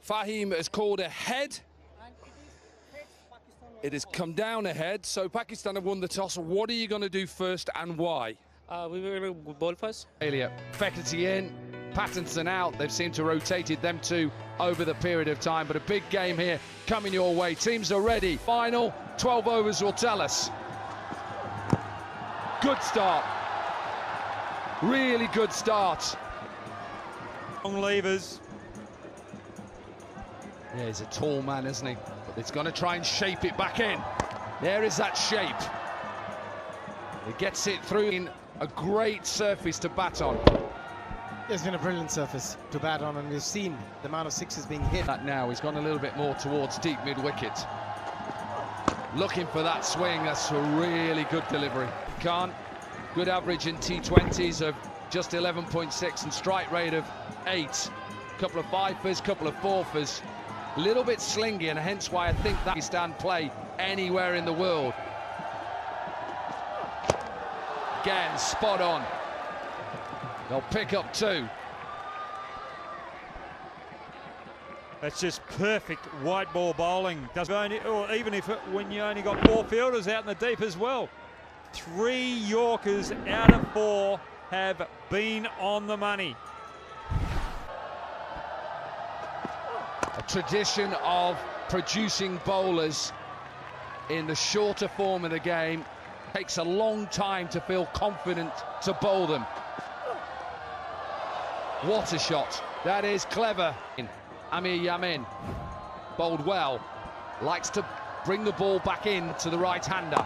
Fahim has called a head. It has come down ahead, so Pakistan have won the toss. What are you going to do first and why? We will bowl first. Elliot, Fekete in, Pattinson out. They've seemed to have rotated them two over the period of time, but a big game here coming your way. Teams are ready. Final 12 overs will tell us. Good start. Really good start. Long levers. Yeah, he's a tall man, isn't he? But it's going to try and shape it back in. There is that shape. It gets it through in a great surface to bat on. It's been a brilliant surface to bat on, and we've seen the amount of sixes being hit. That now, he's gone a little bit more towards deep mid-wicket. Looking for that swing. That's a really good delivery. Khan, good average in T20s of just 11.6 and strike rate of 8. Couple of fifers, couple of fourfers. A little bit slingy, and hence why I think that Pakistan play anywhere in the world. Again, spot on. They'll pick up 2. That's just perfect white ball bowling. Or even if when you only got 4 fielders out in the deep as well. 3 Yorkers out of 4 have been on the money. A tradition of producing bowlers in the shorter form of the game. Takes a long time to feel confident to bowl them. What a shot. That is clever. Amir Yamin bowled well. Likes to bring the ball back in to the right-hander.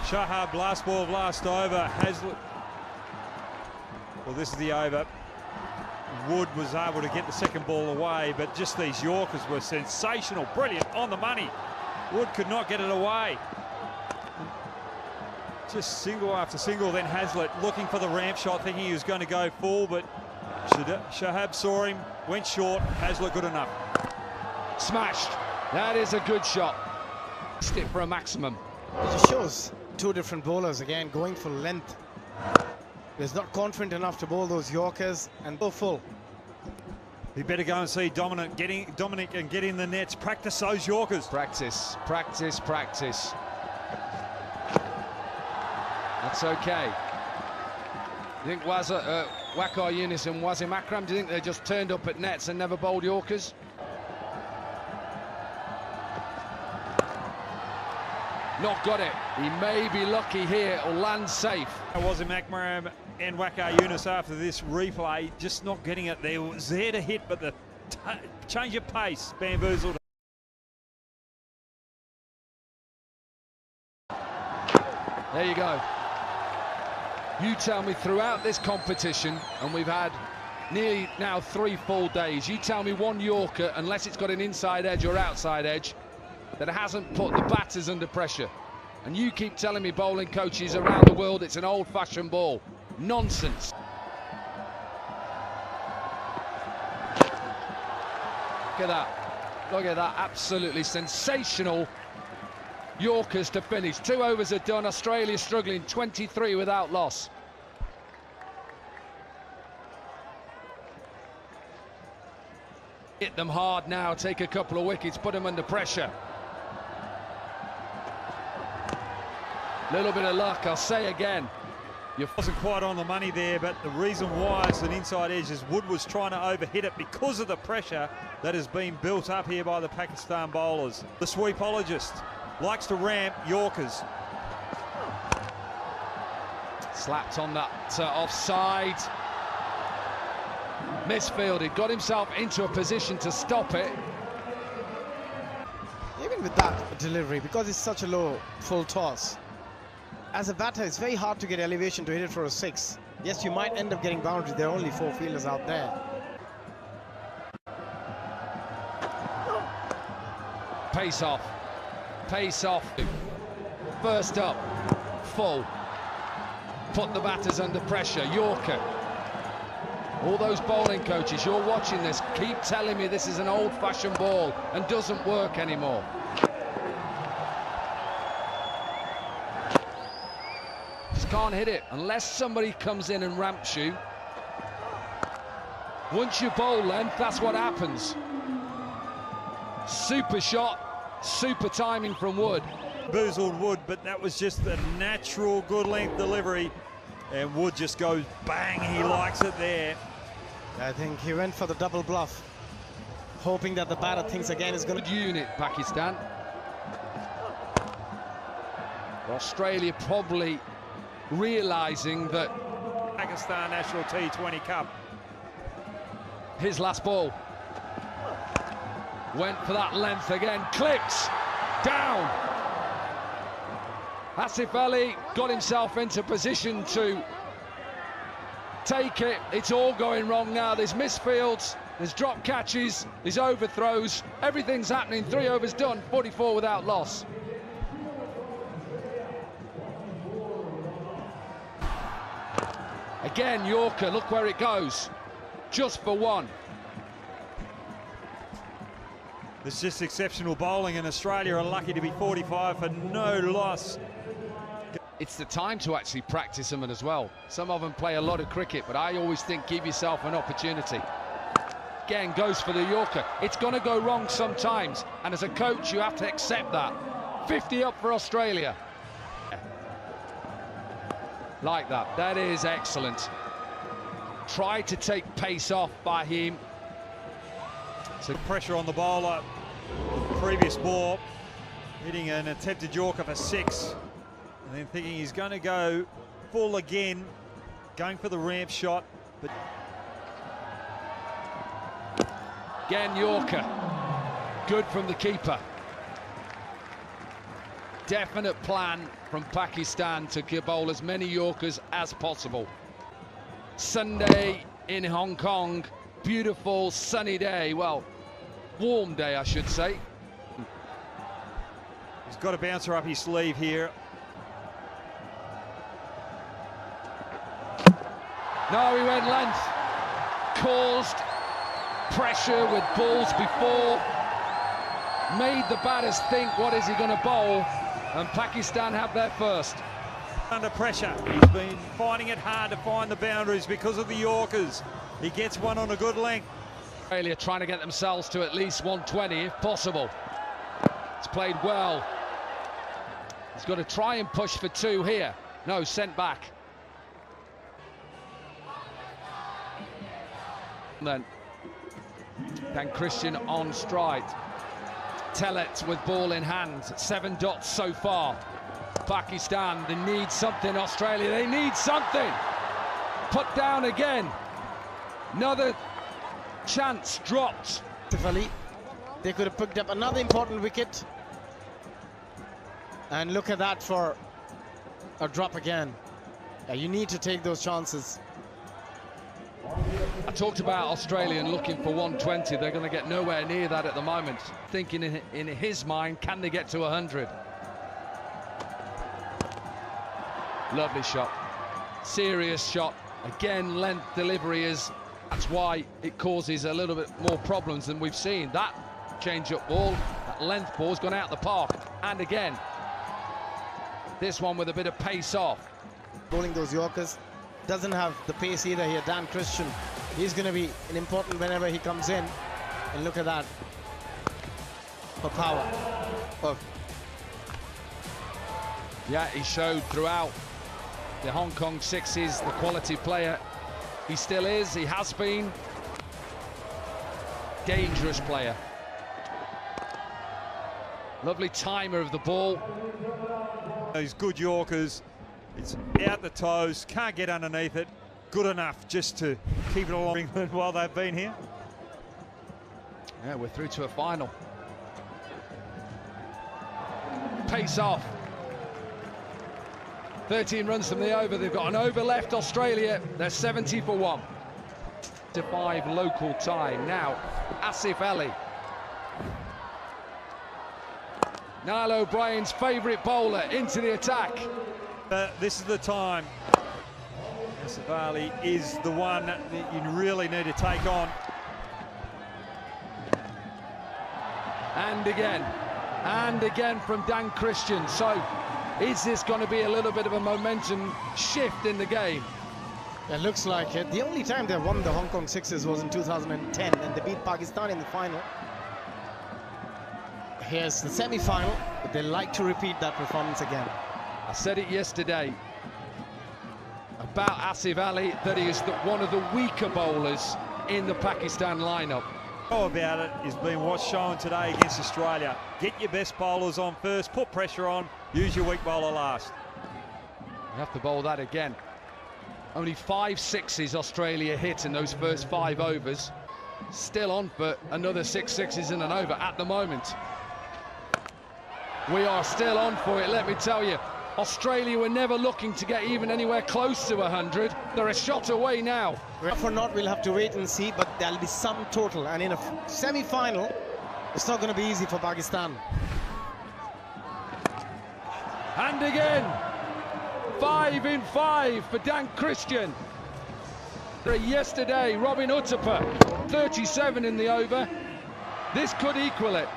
Shahab, last ball of last over. Hazlitt. Well, this is the over. Wood was able to get the second ball away, but just these Yorkers were sensational, brilliant, on the money. Wood could not get it away. Just single after single, then Hazlitt looking for the ramp shot, thinking he was going to go full, but Shahab saw him, went short. Hazlitt good enough. Smashed. That is a good shot. Stick for a maximum. It just shows 2 different bowlers again going for length. He's not confident enough to bowl those Yorkers and go full. You better go and see Dominic and get in the nets. Practice those Yorkers. Practice, practice, practice. That's okay. You think Waqar Younis and Wasim Akram, do you think they just turned up at nets and never bowled Yorkers? Not got it. He may be lucky here or land safe. Wasim Akram and Waqar Younis after this replay just not getting it. They was there to hit, but the change of pace bamboozled. There you go. You tell me throughout this competition, and we've had nearly now 3 full days, you tell me one Yorker, unless it's got an inside edge or outside edge, that hasn't put the batters under pressure. And you keep telling me, bowling coaches around the world, it's an old-fashioned ball. Nonsense. Look at that. Look at that. Absolutely sensational Yorkers to finish. 2 overs are done. Australia struggling, 23 without loss. Hit them hard now, take a couple of wickets, put them under pressure. Little bit of luck, I'll say again. Wasn't quite on the money there, but the reason why it's an inside edge is Wood was trying to overhit it because of the pressure that has been built up here by the Pakistan bowlers. The sweepologist likes to ramp Yorkers. Slapped on that offside. Misfielded, got himself into a position to stop it. Even with that delivery, because it's such a low full toss, as a batter, it's very hard to get elevation to hit it for a 6. Yes, you might end up getting boundary. There are only 4 fielders out there. Pace off. Pace off. First up. Full. Put the batters under pressure. Yorker. All those bowling coaches, you're watching this, keep telling me this is an old-fashioned ball and doesn't work anymore. Just can't can't hit it unless somebody comes in and ramps you. Once you bowl length, that's what happens. Super shot, super timing from Wood. Boozled Wood, but that was just a natural good length delivery, and Wood just goes bang. He likes it there. I think he went for the double bluff, hoping that the batter thinks again is going Good to... unit, Pakistan. Australia probably realising that Pakistan National T20 Cup. his last ball went for that length again, clips, down. Asif Ali got himself into position to take it. It's all going wrong now. There's misfields, there's drop catches, there's overthrows, everything's happening. 3 overs done, 44 without loss. Again, Yorker, look where it goes. Just for one. It's just exceptional bowling, and Australia are lucky to be 45 for no loss. It's the time to actually practice them as well. Some of them play a lot of cricket, but I always think give yourself an opportunity. Again, goes for the Yorker. It's going to go wrong sometimes, and as a coach, you have to accept that. 50 up for Australia. Like that. That is excellent. Try to take pace off by him. So pressure on the bowler. Previous ball, hitting an attempted Yorker for 6, and then thinking he's going to go full again, going for the ramp shot, but again, Yorker. Good from the keeper. Definite plan from Pakistan to bowl as many Yorkers as possible. Sunday in Hong Kong, beautiful sunny day, well, warm day I should say. he's got a bouncer up his sleeve here. No, he went length. Caused pressure with balls before. Made the batters think, what is he going to bowl? And Pakistan have their first. Under pressure, he's been finding it hard to find the boundaries because of the Yorkers. He gets one on a good length. Australia trying to get themselves to at least 120 if possible. It's played well. He's got to try and push for 2 here. No, sent back. And then Dan Christian on stride. Tellet with ball in hand. 7 dots so far. Pakistan, they need something. Australia, they need something. Put down again. Another chance dropped. They could have picked up another important wicket. And look at that for a drop again. Yeah, you need to take those chances. I talked about Australia and looking for 120. They're going to get nowhere near that at the moment. Thinking in his mind, can they get to 100? Lovely shot. Serious shot. Again, length delivery is... That's why it causes a little bit more problems than we've seen. That change-up ball, that length ball's gone out the park. And again, this one with a bit of pace off. Bowling those Yorkers. Doesn't have the pace either here. Dan Christian, he's going to be an important whenever he comes in. And look at that. For power. Oh. Yeah, he showed throughout the Hong Kong Sixes the quality player he still is, he has been. Dangerous player. Lovely timer of the ball. These good Yorkers, it's out the toes, can't get underneath it. Good enough just to keep it along England while they've been here. Yeah, we're through to a final. Pace off. 13 runs from the over. They've got an over left, Australia. They're 70 for 1. To 5 local time. Now, Asif Ali. Niall O'Brien's favourite bowler into the attack. This is the time. Asif Ali is the one that you really need to take on. And again from Dan Christian. So Is this going to be a little bit of a momentum shift in the game? It looks like it. The only time they won the Hong Kong Sixers was in 2010, and they beat Pakistan in the final. Here's the semi-final, but they like to repeat that performance again. I said it yesterday about Asif Ali, that he is one of the weaker bowlers in the Pakistan lineup. All about it is being what's shown today against Australia. Get your best bowlers on first, put pressure on, use your weak bowler last. You have to bowl that again. Only 5 sixes Australia hit in those first 5 overs. Still on for another 6 sixes in an over at the moment. We are still on for it, let me tell you. Australia were never looking to get even anywhere close to 100. They're a shot away now. For not, we'll have to wait and see, but there'll be some total. And in a semi-final, it's not going to be easy for Pakistan. And again, 5 in 5 for Dan Christian. Yesterday, Robin Uthappa, 37 in the over. This could equal it.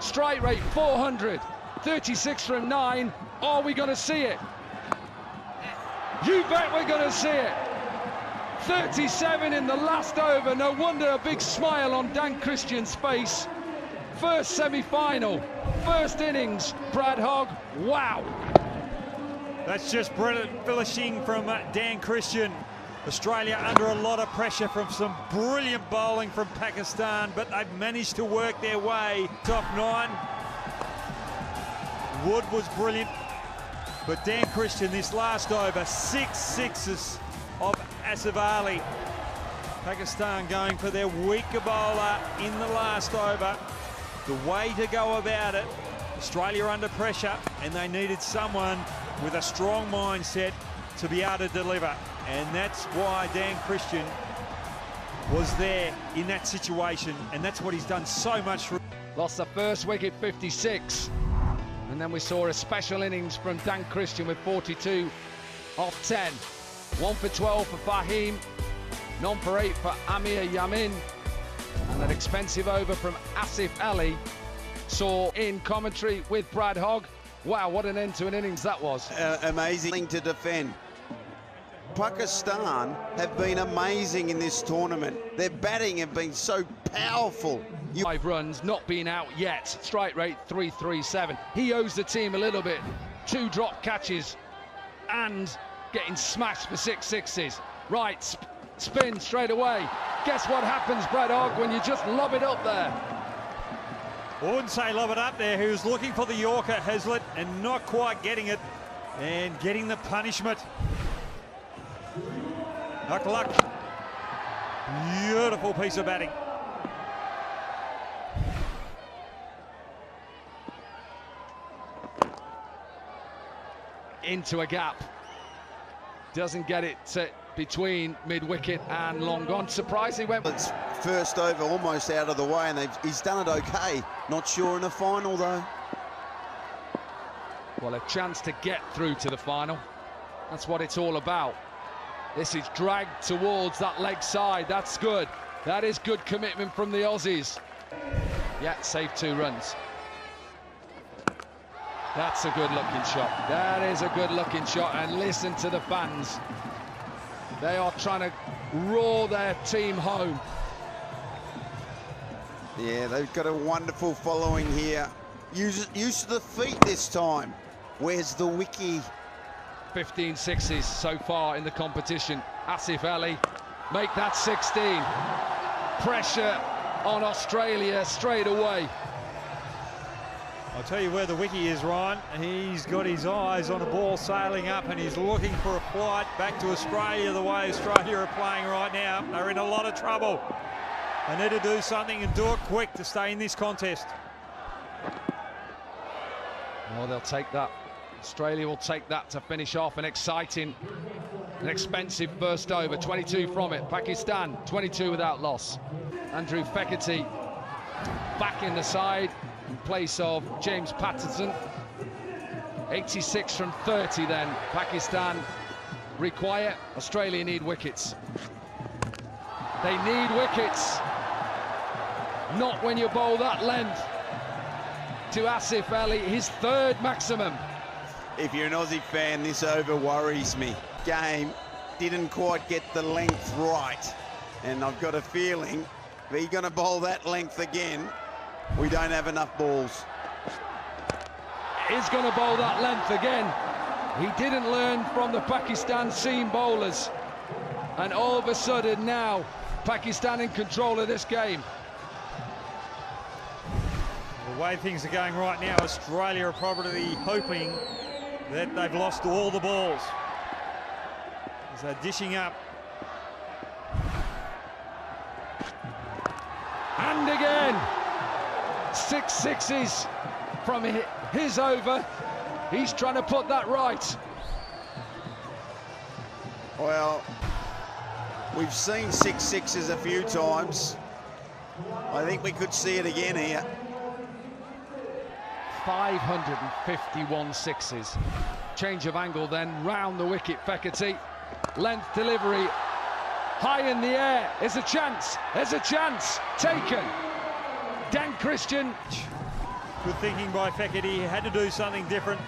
Strike rate 400, 36 from 9. Are we going to see it? You bet we're going to see it. 37 in the last over. No wonder a big smile on Dan Christian's face. First semi-final, first innings, Brad Hogg. Wow. That's just brilliant finishing from Dan Christian. Australia under a lot of pressure from some brilliant bowling from Pakistan, but they've managed to work their way. Top 9. Wood was brilliant, but Dan Christian this last over, 6 sixes of Asif Ali. Pakistan going for their weaker bowler in the last over. The way to go about it, Australia under pressure, and they needed someone with a strong mindset to be able to deliver. And that's why Dan Christian was there in that situation, and that's what he's done so much for. Lost the first wicket, 56. And then we saw a special innings from Dan Christian with 42 off 10. 1 for 12 for Fahim, none for 8 for Amir Yamin. And an expensive over from Asif Ali. Saw in commentary with Brad Hogg. Wow, what an end to an innings that was. Amazing thing to defend. Pakistan have been amazing in this tournament. Their batting have been so powerful. 5 runs, not been out yet. Strike rate 337. He owes the team a little bit. 2 drop catches and getting smashed for 6 sixes. Right, spin straight away. Guess what happens, Brad Hogg, when you just lob it up there? I wouldn't say lob it up there. He was looking for the Yorker, Hazlitt, and not quite getting it, and getting the punishment. Knock luck. Beautiful piece of batting. Into a gap. Doesn't get it between mid-wicket and long on. Surprisingly went. It's first over almost out of the way, and he's done it okay. Not sure in the final though. Well, a chance to get through to the final. That's what it's all about. This is dragged towards that leg side. That's good. That is good commitment from the Aussies. Yeah, saved 2 runs. That's a good-looking shot. That is a good-looking shot. And listen to the fans. They are trying to roar their team home. Yeah, they've got a wonderful following here. Use of the feet this time. Where's the wiki? 15 sixes so far in the competition. Asif Ali make that 16. Pressure on Australia straight away. I'll tell you where the wiki is, Ryan. He's got his eyes on a ball sailing up, and he's looking for a flight back to Australia the way Australia are playing right now. They're in a lot of trouble. They need to do something and do it quick to stay in this contest. Well, they'll take that. Australia will take that to finish off an exciting and expensive first over. 22 from it. Pakistan, 22 without loss. Andrew Fekete back in the side in place of James Patterson. 86 from 30 then. Pakistan require. Australia need wickets. They need wickets. Not when you bowl that length to Asif Ali, his 3rd maximum. If you're an Aussie fan, this over worries me. Game didn't quite get the length right, and I've got a feeling if he's going to bowl that length again, we don't have enough balls. He's going to bowl that length again. He didn't learn from the Pakistan seam bowlers, and all of a sudden now Pakistan in control of this game. The way things are going right now, Australia are probably hoping that they've lost all the balls as they're dishing up. And again, 6 sixes from his over. He's trying to put that right. Well, we've seen 6 sixes a few times. I think we could see it again here. 551 sixes. Change of angle then, round the wicket, Fekete. Length delivery, high in the air. There's a chance, taken. Dan Christian. Good thinking by Fekete. He had to do something different.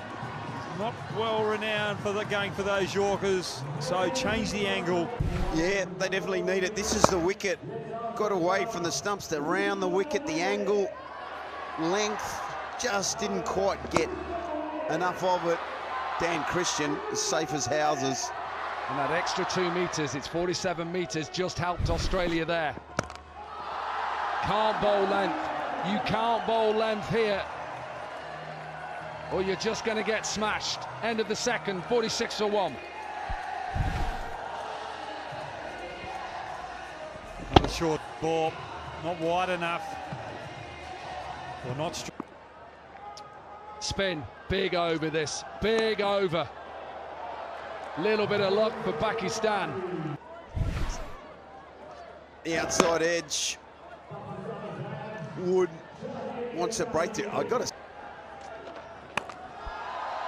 Not well renowned for going for those Yorkers, so change the angle. Yeah, they definitely need it. This is the wicket. Got away from the stumps to round the wicket. The angle, length, just didn't quite get enough of it. Dan Christian is safe as houses. And that extra 2 metres, it's 47 metres, just helped Australia there. Can't bowl length. You can't bowl length here, or you're just going to get smashed. End of the second, 46 for 1. Another short ball, not wide enough, or not strong. Spin, big over this, big over. Little bit of luck for Pakistan. The outside edge. Wood wants a breakthrough. I got to.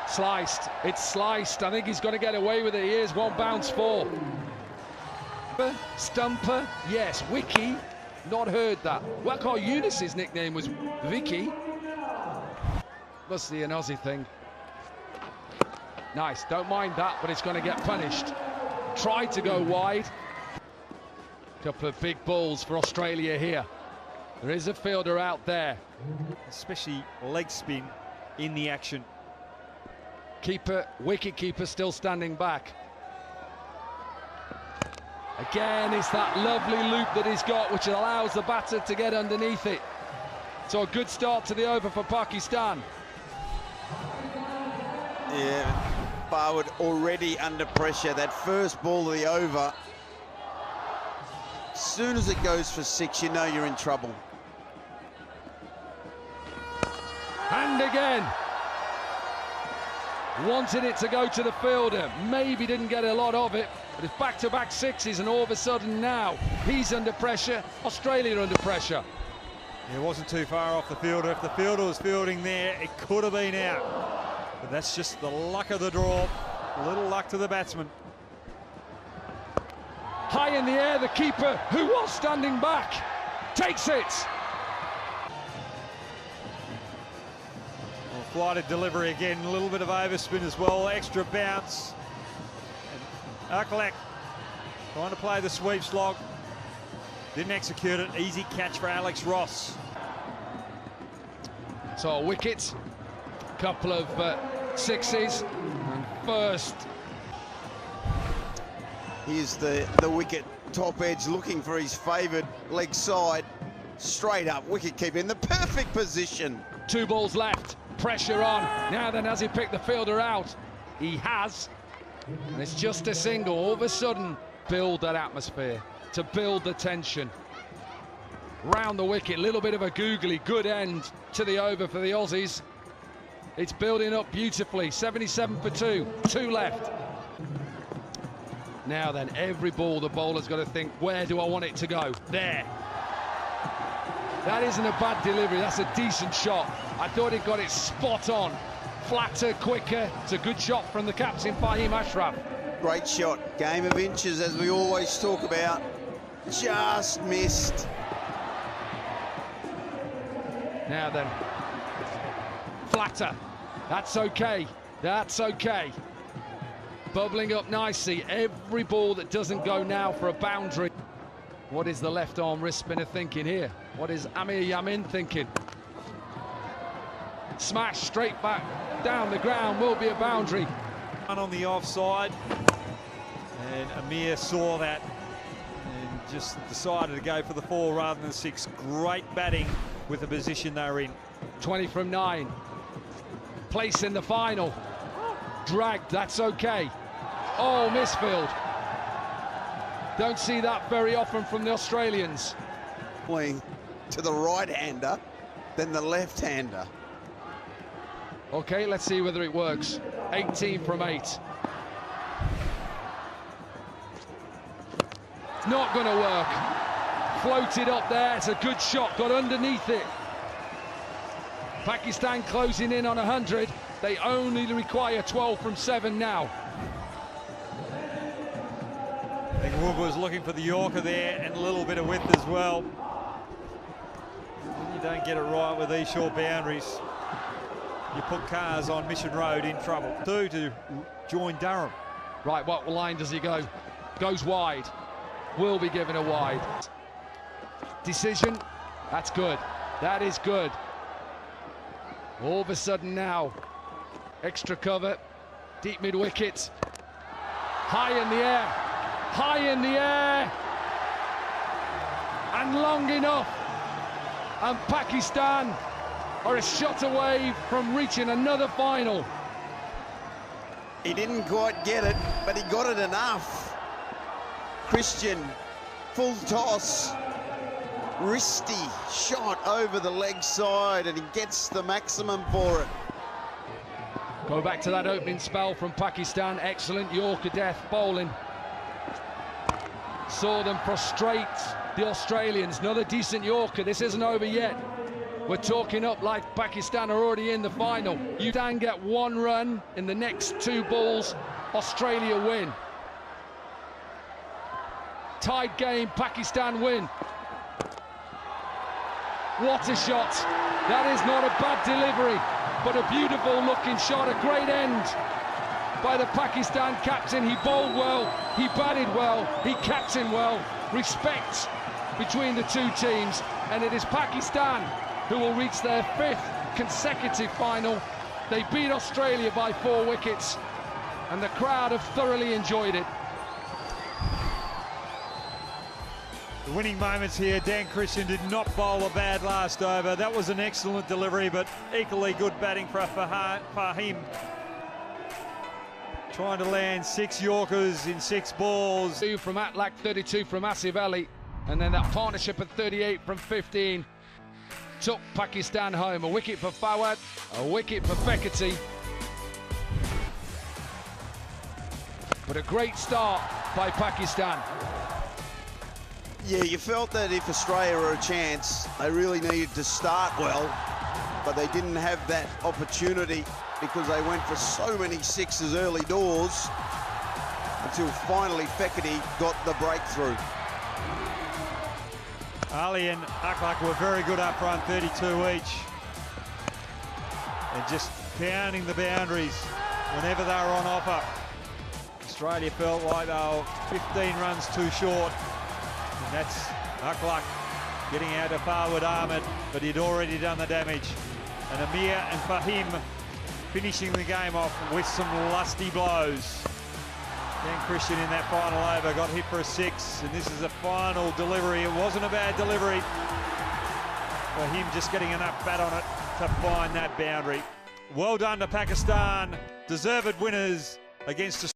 Sliced, it's sliced. I think he's going to get away with it. Here's one bounce for. Stumper, yes. Wiki, not heard that. Waqar Younis's nickname was Vicky. Must be an Aussie thing. Nice, don't mind that, but it's going to get punished. Tried to go wide. Couple of big balls for Australia here. There is a fielder out there. Especially leg spin in the action. Keeper, wicket keeper still standing back. Again, it's that lovely loop that he's got, which allows the batter to get underneath it. So a good start to the over for Pakistan. Yeah, Barwood already under pressure. That first ball of the over, as soon as it goes for 6, you know you're in trouble. And again. Wanted it to go to the fielder. Maybe didn't get a lot of it. But it's back-to-back sixes, and all of a sudden now he's under pressure. Australia under pressure. It wasn't too far off the fielder. If the fielder was fielding there, it could have been out. But that's just the luck of the draw. A little luck to the batsman. High in the air, the keeper, who was standing back, takes it. Well, flighted delivery again, a little bit of overspin as well, extra bounce. Arkalak trying to play the sweep slog. Didn't execute it. Easy catch for Alex Ross. So a wicket, couple of sixes, and first. Here's the wicket, top edge, looking for his favoured leg side. Straight up, wicket keeper in the perfect position. 2 balls left, pressure on. Now then, has he picked the fielder out? He has. And it's just a single. All of a sudden, build that atmosphere, to build the tension. Round the wicket, little bit of a googly, good end to the over for the Aussies. It's building up beautifully, 77 for 2, 2 left. Now then, every ball the bowler's got to think, where do I want it to go? There. That isn't a bad delivery, that's a decent shot. I thought he got it spot on. Flatter, quicker. It's a good shot from the captain, Fahim Ashraf. Great shot. Game of inches, as we always talk about. Just missed. Now then, flatter. That's okay. That's okay. Bubbling up nicely. Every ball that doesn't go now for a boundary. What is the left arm wrist spinner thinking here? What is Amir Yamin thinking? Smash straight back down the ground, will be a boundary. On the offside, and Amir saw that and just decided to go for the 4 rather than 6. Great batting with the position they're in. 20 from 9. Place in the final. Dragged, that's okay. Oh, misfield. Don't see that very often from the Australians. Playing to the right-hander than the left-hander. Okay, let's see whether it works. 18 from 8. It's not going to work. Floated up there, it's a good shot, got underneath it. Pakistan closing in on 100. They only require 12 from 7 now. I think Wood was looking for the Yorker there and a little bit of width as well. When you don't get it right with these short boundaries, you put cars on Mission Road in trouble. 2 to join Durham. Right, what line does he go? Goes wide. Will be given a wide. Decision, that's good. That is good. All of a sudden now, extra cover, deep mid-wicket. High in the air. High in the air, and long enough, and Pakistan are a shot away from reaching another final. He didn't quite get it, but he got it enough. Christian, full toss, wristy shot over the leg side, and he gets the maximum for it. Go back to that opening spell from Pakistan. Excellent Yorker death bowling. Saw them prostrate the Australians. Another decent Yorker. This isn't over yet. We're talking up like Pakistan are already in the final. You can get 1 run in the next 2 balls. Australia win. Tied game, Pakistan win. What a shot. That is not a bad delivery, but a beautiful looking shot, a great end by the Pakistan captain. He bowled well, he batted well, he captained well. Respect between the 2 teams, and it is Pakistan who will reach their 5th consecutive final. They beat Australia by 4 wickets, and the crowd have thoroughly enjoyed it. The winning moments here. Dan Christian did not bowl a bad last over. That was an excellent delivery, but equally good batting for Fahim. Trying to land 6 Yorkers in 6 balls. 2 from Atlak, 32 from Asif Ali, and then that partnership at 38 from 15 took Pakistan home. A wicket for Fawad, a wicket for Fekete. But a great start by Pakistan. Yeah, you felt that if Australia were a chance, they really needed to start well, but they didn't have that opportunity because they went for so many 6s early doors until finally Fekete got the breakthrough. Ali and Akhlaq were very good up front, 32 each. And just pounding the boundaries whenever they were on offer. Australia felt like they were 15 runs too short. And that's Akhlaq getting out of Fawad Ahmed, but he'd already done the damage. And Amir and Fahim finishing the game off with some lusty blows. Dan Christian in that final over got hit for a 6, and this is a final delivery. It wasn't a bad delivery for him, just getting enough bat on it to find that boundary. Well done to Pakistan, deserved winners against Australia.